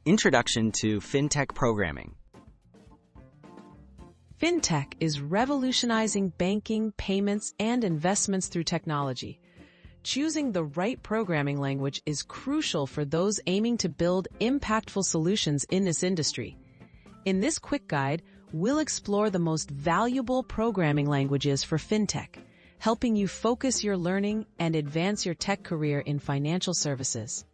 Introduction to FinTech Programming. FinTech is revolutionizing banking, payments, and investments through technology. Choosing the right programming language is crucial for those aiming to build impactful solutions in this industry. In this quick guide, we'll explore the most valuable programming languages for FinTech, helping you focus your learning and advance your tech career in financial services.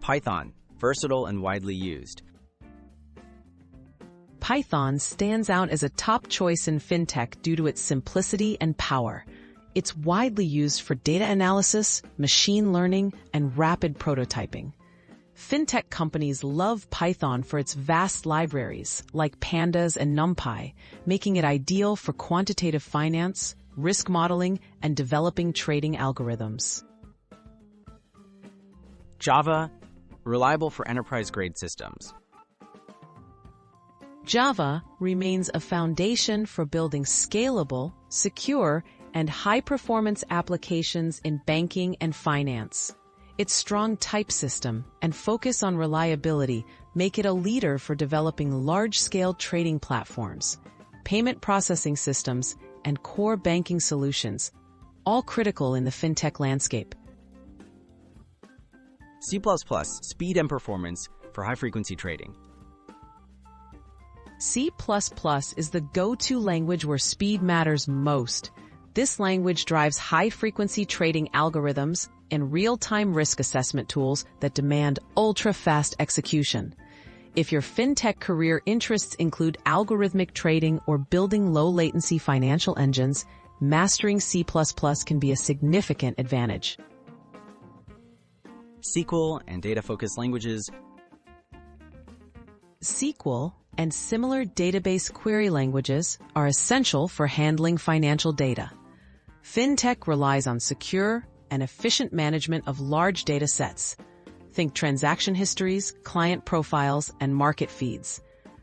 Python, versatile and widely used. Python stands out as a top choice in FinTech due to its simplicity and power. It's widely used for data analysis, machine learning, and rapid prototyping. FinTech companies love Python for its vast libraries, like Pandas and NumPy, making it ideal for quantitative finance, risk modeling, and developing trading algorithms. Java, reliable for enterprise-grade systems. Java remains a foundation for building scalable, secure, and high-performance applications in banking and finance. Its strong type system and focus on reliability make it a leader for developing large-scale trading platforms, payment processing systems, and core banking solutions, all critical in the FinTech landscape. C++, speed and performance for high-frequency trading. C++ is the go-to language where speed matters most. This language drives high-frequency trading algorithms and real-time risk assessment tools that demand ultra-fast execution. If your FinTech career interests include algorithmic trading or building low-latency financial engines, mastering C++ can be a significant advantage. SQL and Data-Focused Languages. SQL and similar database query languages are essential for handling financial data. FinTech relies on secure and efficient management of large data sets. Think transaction histories, client profiles, and market feeds.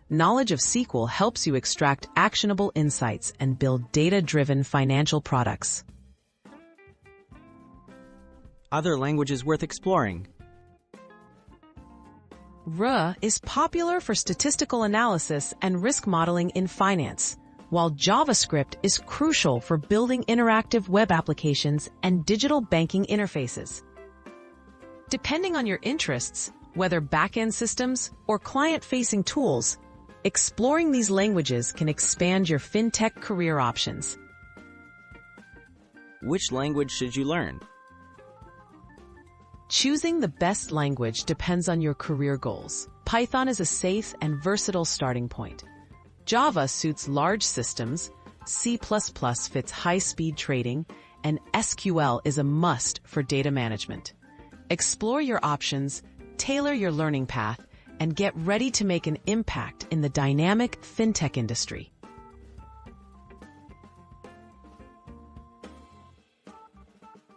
Knowledge of SQL helps you extract actionable insights and build data-driven financial products. Other languages worth exploring. R is popular for statistical analysis and risk modeling in finance, while JavaScript is crucial for building interactive web applications and digital banking interfaces. Depending on your interests, whether back-end systems or client-facing tools, exploring these languages can expand your FinTech career options. Which language should you learn? Choosing the best language depends on your career goals. Python is a safe and versatile starting point. Java suits large systems, C++ fits high-speed trading, and SQL is a must for data management. Explore your options, tailor your learning path, and get ready to make an impact in the dynamic FinTech industry.